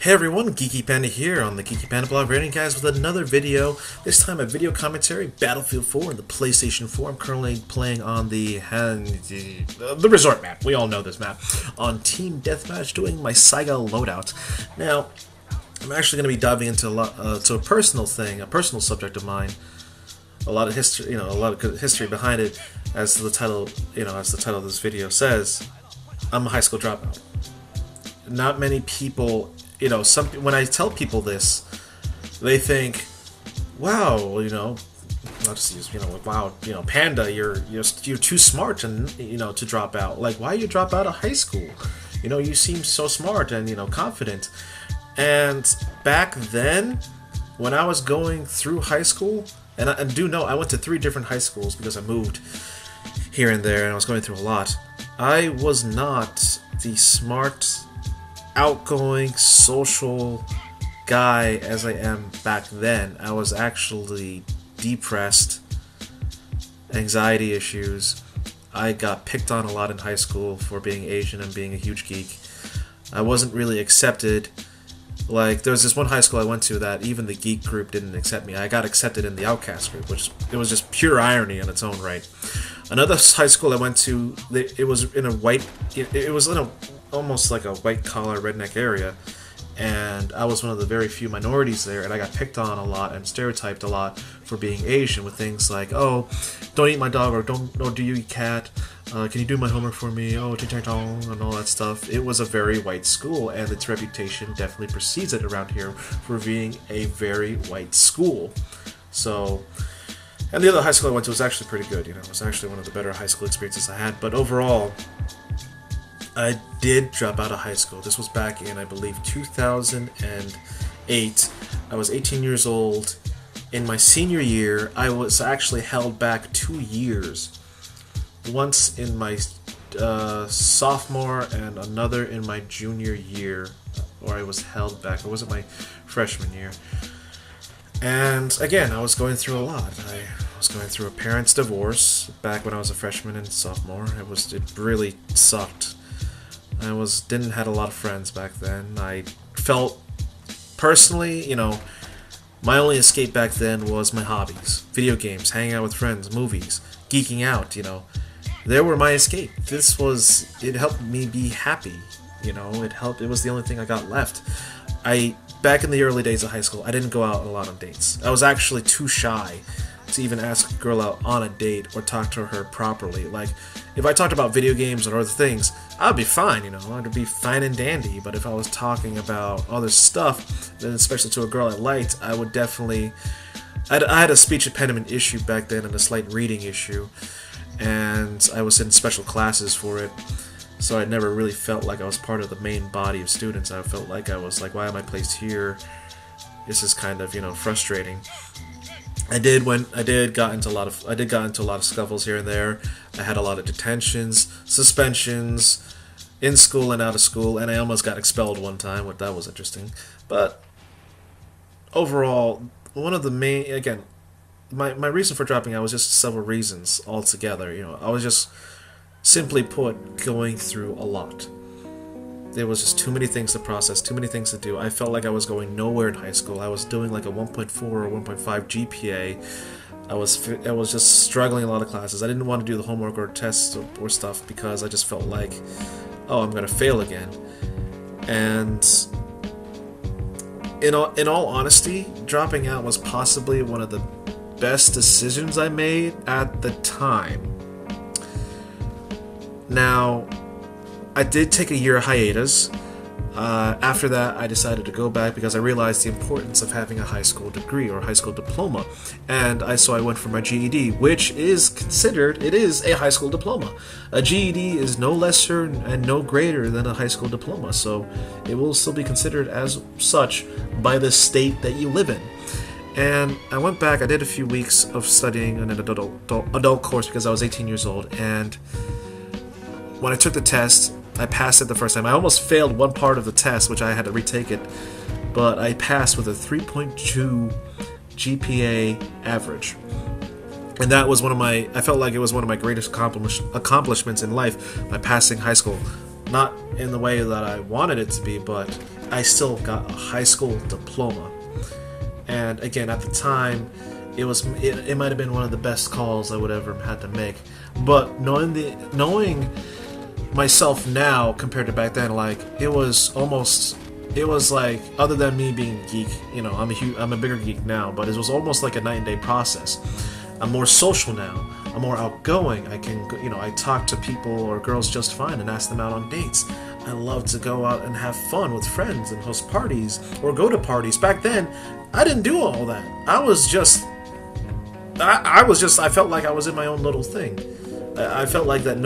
Hey everyone, Geeky Panda here on the Geeky Panda blog, ready guys with another video. This time a video commentary, Battlefield 4 on the PlayStation 4. I'm currently playing on the resort map. We all know this map. On Team Deathmatch, doing my Saiga loadout. Now, I'm actually going to be diving into a personal thing, a personal subject of mine. A lot of history, a lot of good history behind it, as the title, as the title of this video says. I'm a high school dropout. Not many people. When I tell people this, they think, "Wow, I'll just use, wow, Panda, you're too smart to drop out. Like, why you drop out of high school? You seem so smart and confident." And back then, when I was going through high school, and I do know I went to 3 different high schools because I moved here and there, and I was going through a lot. I was not the smart, outgoing, social guy as I am back then. I was actually depressed, anxiety issues. I got picked on a lot in high school for being Asian and being a huge geek. I wasn't really accepted. Like, there was this one high school I went to that even the geek group didn't accept me. I got accepted in the outcast group, which it was just pure irony in its own right. Another high school I went to, it was in a white, it was in a almost like a white-collar redneck area, and I was one of the very few minorities there, and I got picked on a lot and stereotyped a lot for being Asian, with things like, "Oh, don't eat my dog," or do you eat cat? Can you do my homework for me? Oh, ching-chang-chong, and all that stuff. It was a very white school, and its reputation definitely precedes it around here for being a very white school. So, and the other high school I went to was actually pretty good. It was actually one of the better high school experiences I had, but overall, I did drop out of high school. This was back in, I believe, 2008. I was 18 years old. In my senior year, I was actually held back 2 years. Once in my sophomore and another in my junior year, or I was held back. Or was it my freshman year? And again, I was going through a lot. I was going through a parent's divorce back when I was a freshman and sophomore. It really sucked. I didn't had a lot of friends back then. I felt personally, my only escape back then was my hobbies. Video games, hanging out with friends, movies, geeking out, They were my escape. It helped me be happy, it was the only thing I got left. Back in the early days of high school, I didn't go out a lot on dates. I was actually too shy to even ask a girl out on a date or talk to her properly. Like, if I talked about video games or other things, I'd be fine, I'd be fine and dandy. But if I was talking about other stuff, then especially to a girl I liked, I would definitely... I had a speech impediment issue back then and a slight reading issue, and I was in special classes for it, so I never really felt like I was part of the main body of students. I felt like I was like, why am I placed here? This is kind of, frustrating. I did got into a lot of scuffles here and there. I had a lot of detentions, suspensions, in school and out of school, and I almost got expelled one time. That was interesting. But overall, one of the main, again, my reason for dropping out was just several reasons altogether. I was just, simply put, going through a lot. There was just too many things to process, too many things to do. I felt like I was going nowhere in high school. I was doing like a 1.4 or 1.5 GPA. I was just struggling in a lot of classes. I didn't want to do the homework or tests or stuff because I just felt like, oh, I'm going to fail again. And in all honesty, dropping out was possibly one of the best decisions I made at the time. Now, I did take a year hiatus. After that, I decided to go back because I realized the importance of having a high school degree or high school diploma. And so I went for my GED, which is considered, it is a high school diploma. A GED is no lesser and no greater than a high school diploma, so it will still be considered as such by the state that you live in. And I went back, I did a few weeks of studying an adult course because I was 18 years old, and when I took the test, I passed it the first time. I almost failed one part of the test, which I had to retake it, but I passed with a 3.2 GPA average. And that was I felt like it was one of my greatest accomplishments in life, by passing high school. Not in the way that I wanted it to be, but I still got a high school diploma. And again, at the time, it might have been one of the best calls I would ever had to make. But knowing myself now compared to back then, like it was like, other than me being a geek, you know, I'm a bigger geek now, but it was almost like a night and day process. I'm more social now. I'm more outgoing. I can, you know, I talk to people or girls just fine and ask them out on dates. I love to go out and have fun with friends and host parties or go to parties. Back then, I didn't do all that. I felt like I was in my own little thing. I felt like that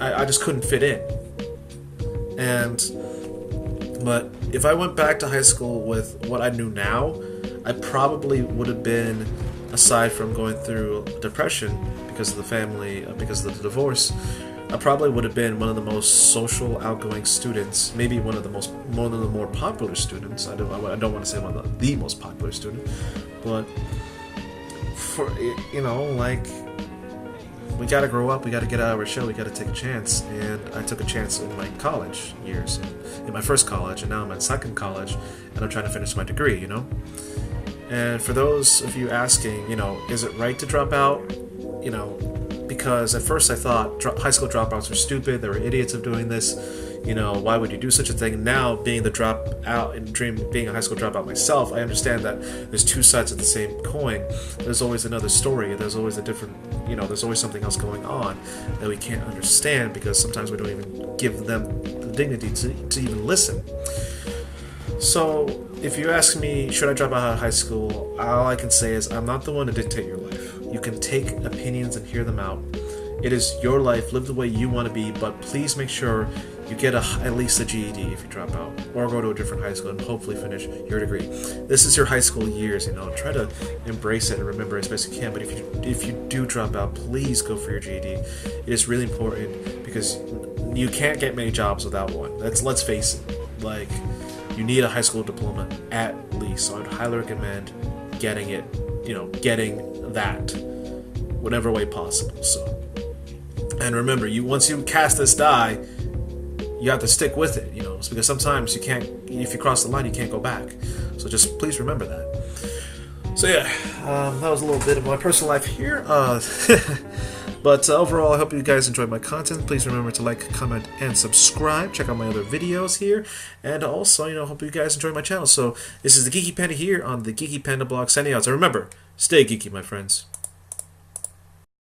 I just couldn't fit in. But if I went back to high school with what I knew now, I probably would have been, aside from going through depression because of the family, because of the divorce, I probably would have been one of the most social, outgoing students. Maybe one of the more popular students. I don't want to say one of the most popular student, but for, you know, like, we gotta grow up. We gotta get out of our shell. We gotta take a chance. And I took a chance in my college years, in my first college, and now I'm at second college, and I'm trying to finish my degree. You know. And for those of you asking, you know, is it right to drop out? You know, because at first I thought high school dropouts were stupid. They were idiots of doing this. You know, why would you do such a thing? Now, being the dropout and being a high school dropout myself, I understand that there's two sides of the same coin. There's always another story. There's always a different, you know, there's always something else going on that we can't understand because sometimes we don't even give them the dignity to even listen. So, if you ask me, should I drop out of high school, all I can say is I'm not the one to dictate your life. You can take opinions and hear them out. It is your life, live the way you want to be, but please make sure you get at least a GED if you drop out, or go to a different high school and hopefully finish your degree. This is your high school years, you know. Try to embrace it and remember it as best you can. But if you do drop out, please go for your GED. It is really important because you can't get many jobs without one. Let's face it. Like, you need a high school diploma at least. So I'd highly recommend getting it. You know, getting that, whatever way possible. So. And remember, once you cast this die, you have to stick with it, you know, because sometimes you can't, if you cross the line, you can't go back. So just please remember that. So yeah, that was a little bit of my personal life here. But overall, I hope you guys enjoyed my content. Please remember to like, comment, and subscribe. Check out my other videos here. And also, you know, hope you guys enjoy my channel. So this is the Geeky Panda here on the Geeky Panda blog signing out. So remember, stay geeky, my friends.